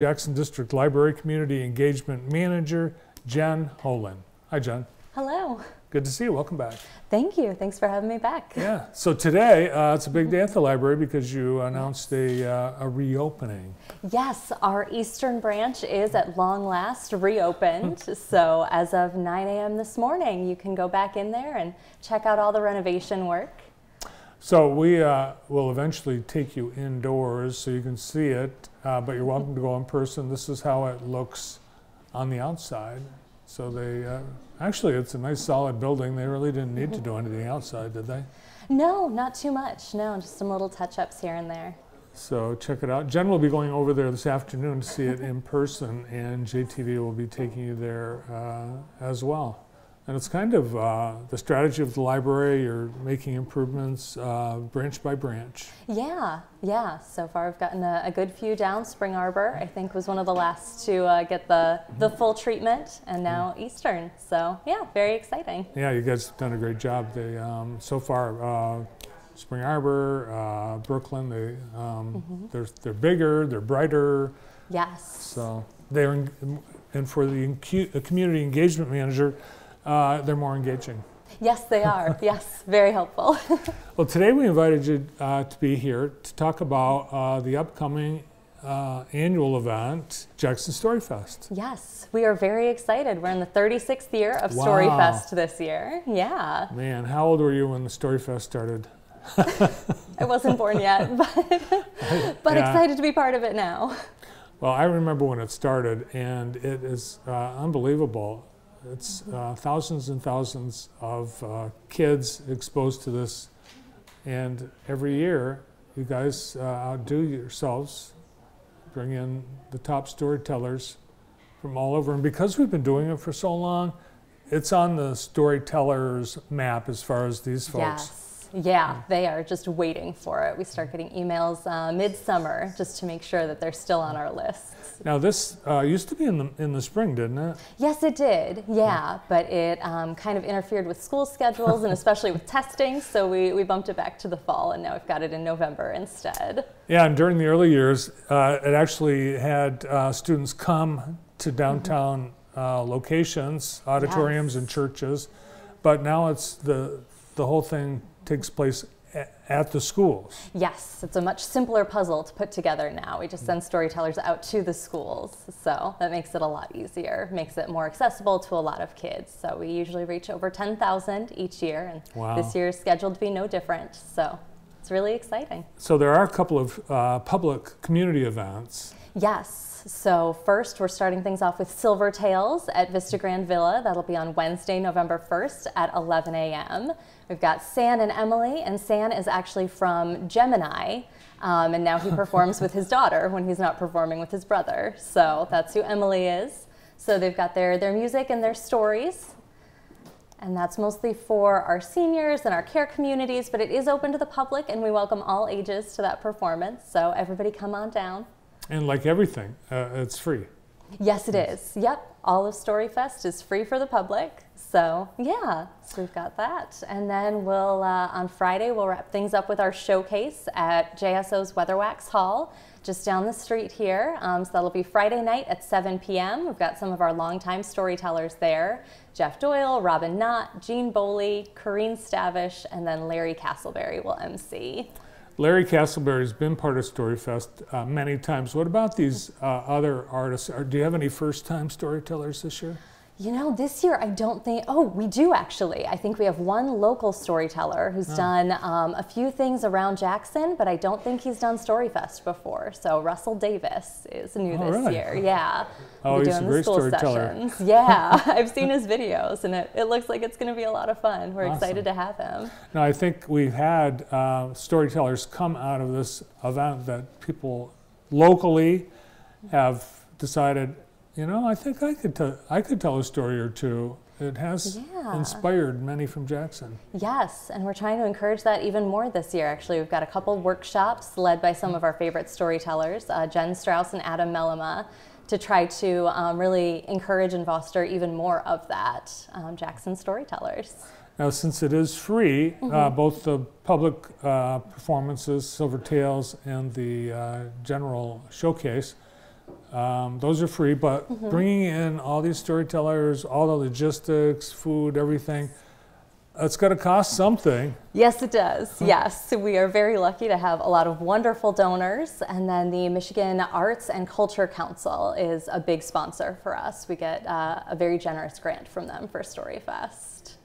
Jackson District Library Community Engagement Manager, Jen Holin. Hi, Jen. Hello. Good to see you. Welcome back. Thank you. Thanks for having me back. Yeah. So today, it's a big day at the library because you announced a reopening. Yes, our Eastern branch is at long last reopened. So as of 9 a.m. this morning, you can go back in there and check out all the renovation work. So we will eventually take you indoors so you can see it, but you're welcome to go in person. This is how it looks on the outside. So they, actually it's a nice solid building. They really didn't need to do anything outside, did they? No, not too much. No, just some little touch-ups here and there. So check it out. Jen will be going over there this afternoon to see it in person, and JTV will be taking you there as well. And it's kind of the strategy of the library. You're making improvements branch by branch. Yeah. So far I've gotten a good few down. Spring Arbor, I think, was one of the last to get the full treatment, and now Eastern. So yeah, very exciting. Yeah, you guys have done a great job. They so far, Spring Arbor, Brooklyn, they're bigger, they're brighter. Yes. So and for the community engagement manager, they're more engaging. Yes, they are. Yes, very helpful. Well, today we invited you to be here to talk about the upcoming annual event, Jackson Storyfest. Yes, we are very excited. We're in the 36th year of Wow. Storyfest this year. Yeah. Man, how old were you when the Storyfest started? I wasn't born yet, but Yeah. excited to be part of it now. Well, I remember when it started, and it is unbelievable. It's thousands and thousands of kids exposed to this, and every year you guys outdo yourselves, bring in the top storytellers from all over, and because we've been doing it for so long, it's on the storytellers map as far as these folks. Yes. Yeah, they are just waiting for it. We start getting emails midsummer just to make sure that they're still on our lists. Now this used to be in the spring, didn't it? Yes, it did. Yeah, but it kind of interfered with school schedules and especially with testing, so we bumped it back to the fall, and now we've got it in November instead. Yeah, and during the early years, it actually had students come to downtown locations, auditoriums, Yes. and churches, but now it's the whole thing takes place at the schools. Yes, it's a much simpler puzzle to put together now. We just send storytellers out to the schools, so that makes it a lot easier, makes it more accessible to a lot of kids. So we usually reach over 10,000 each year, and Wow. this year is scheduled to be no different. So it's really exciting. So there are a couple of public community events. Yes. So first, we're starting things off with Silver Tales at Vista Grand Villa. That'll be on Wednesday, November 1st at 11 a.m. We've got San and Emily, and San is actually from Gemini, and now he performs with his daughter when he's not performing with his brother. So that's who Emily is. So they've got their music and their stories. And that's mostly for our seniors and our care communities, but it is open to the public, and we welcome all ages to that performance. So everybody come on down. And like everything, it's free. Yes, it is. Yep. All of Storyfest is free for the public. So yeah, so we've got that. And then we'll, on Friday, we'll wrap things up with our showcase at JSO's Weatherwax Hall, just down the street here. So that'll be Friday night at 7 p.m. We've got some of our longtime storytellers there. Jeff Doyle, Robin Knott, Jean Boley, Corrine Stavish, and then Larry Castleberry will MC. Larry Castleberry's been part of Storyfest many times. What about these other artists? Do you have any first-time storytellers this year? You know, this year I don't think, oh, we do actually. I think we have one local storyteller who's done a few things around Jackson, but I don't think he's done Storyfest before. So Russell Davis is new this really? year. Yeah. Oh, We'll be he's a doing the great school storyteller. sessions. Yeah, I've seen his videos, and it looks like it's going to be a lot of fun. We're excited to have him. Now, I think we've had storytellers come out of this event that people locally have decided, you know, I think I could tell a story or two. It has inspired many from Jackson. Yes, and we're trying to encourage that even more this year. Actually, we've got a couple workshops led by some of our favorite storytellers, Jen Strauss and Adam Mellema, to try to really encourage and foster even more of that, Jackson storytellers. Now, since it is free, both the public performances, Silver Tales, and the general showcase, Those are free, but bringing in all these storytellers, all the logistics, food, everything, it's got to cost something. Yes, it does. Yes, we are very lucky to have a lot of wonderful donors, and then the Michigan Arts and Culture Council is a big sponsor for us. We get a very generous grant from them for Storyfest.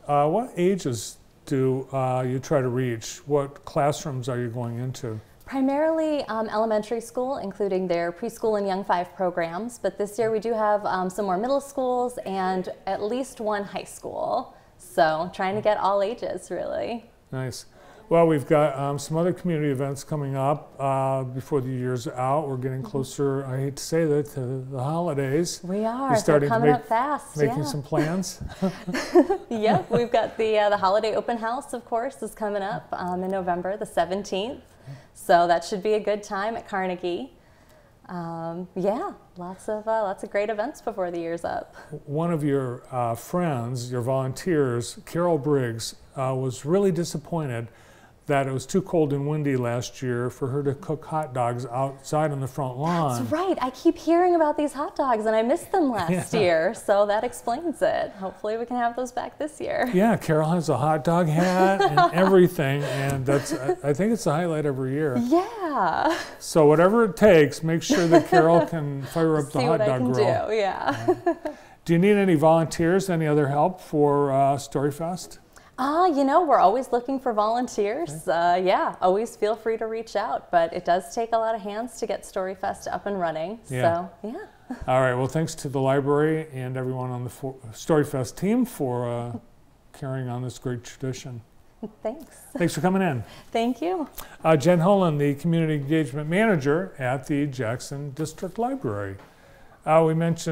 What ages do you try to reach? What classrooms are you going into? Primarily elementary school, including their preschool and Young 5 programs, but this year we do have some more middle schools and at least one high school. So trying to get all ages, really. Nice. Well, we've got some other community events coming up before the year's out. We're getting closer, I hate to say that, to the holidays. We are. We're starting They're coming up fast. Making some plans. Yep, we've got the holiday open house, of course, is coming up in November the 17th. So that should be a good time at Carnegie. Yeah, lots of great events before the year's up. One of your friends, your volunteers, Carol Briggs, was really disappointed that it was too cold and windy last year for her to cook hot dogs outside on the front lawn. That's right. I keep hearing about these hot dogs, and I missed them last year, so that explains it. Hopefully we can have those back this year. Yeah, Carol has a hot dog hat and everything, and that's, I think it's the highlight every year. Yeah. So whatever it takes, make sure that Carol can fire up the hot dog grill. See what I can do, yeah. Do you need any volunteers, any other help for Storyfest? You know, we're always looking for volunteers. Yeah, always feel free to reach out, but it does take a lot of hands to get Storyfest up and running. Yeah. So, yeah. All right, well, thanks to the library and everyone on the Storyfest team for carrying on this great tradition. Thanks. Thanks for coming in. Thank you. Jen Holland, the Community Engagement Manager at the Jackson District Library. We mentioned